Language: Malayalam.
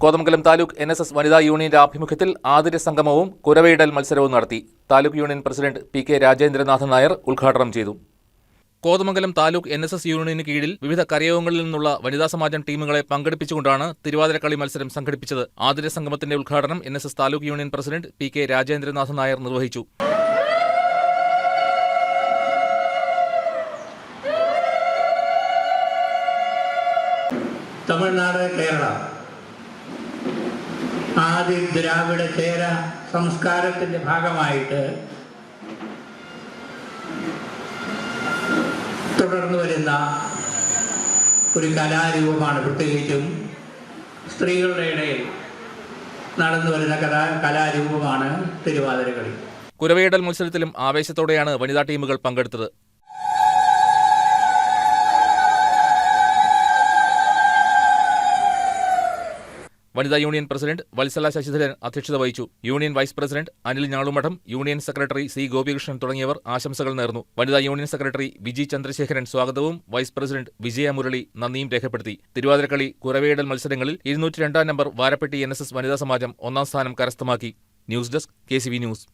കോതമംഗലം താലൂക്ക് NSS വനിതാ യൂണിയന്റെ ആഭിമുഖ്യത്തിൽ ആതിര സംഗമവും കുരവയിടൽ മത്സരവും നടത്തി. Taluk union president PK Rajendranathan Nair ഉദ്ഘാടനം ചെയ്തു. കോതമംഗലം താലൂക്ക് NSS യൂണിയന് കീഴിൽ വിവിധ കരയോഗങ്ങളിൽ നിന്നുള്ള വനിതാ സമാജം ടീമുകളെ പങ്കെടുപ്പിച്ചുകൊണ്ടാണ് തിരുവാതിരക്കളി മത്സരം സംഘടിപ്പിച്ചത്. ആതിര സംഗമത്തിന്റെ ഉദ്ഘാടനം NSS taluk union president PK Rajendranathan Nair നിർവഹിച്ചു. തമിഴ്നാട്, കേരള ആദി ദ്രാവിഡ ചേര സംസ്കാരത്തിൻ്റെ ഭാഗമായിട്ട് തുടർന്നു വരുന്ന ഒരു കലാരൂപമാണ്. പ്രത്യേകിച്ചും സ്ത്രീകളുടെ ഇടയിൽ നടന്നു വരുന്ന കലാരൂപമാണ് തിരുവാതിരക്കളി. കുരവയിടൽ മത്സരത്തിലും ആവേശത്തോടെയാണ് വനിതാ ടീമുകൾ പങ്കെടുത്തത്. വനിതാ യൂണിയൻ പ്രസിഡന്റ് വത്സല ശശിധരൻ അധ്യക്ഷത വഹിച്ചു. Union vice president Anil Njalumadom, union secretary C. Gopikrishnan തുടങ്ങിയവർ ആശംസകൾ നേർന്നു. വനിതാ യൂണിയൻ സെക്രട്ടറി വിജി ചന്ദ്രശേഖരൻ സ്വാഗതവും വൈസ് പ്രസിഡന്റ് വിജയ മുരളി നന്ദിയും രേഖപ്പെടുത്തി. തിരുവാതിരക്കളി, കുരവയിടൽ മത്സരങ്ങളിൽ 202 നമ്പർ വാരപ്പെട്ടി NSS വനിതാ സമാജം 1ാം സ്ഥാനം കരസ്ഥമാക്കി. News desk KCV news.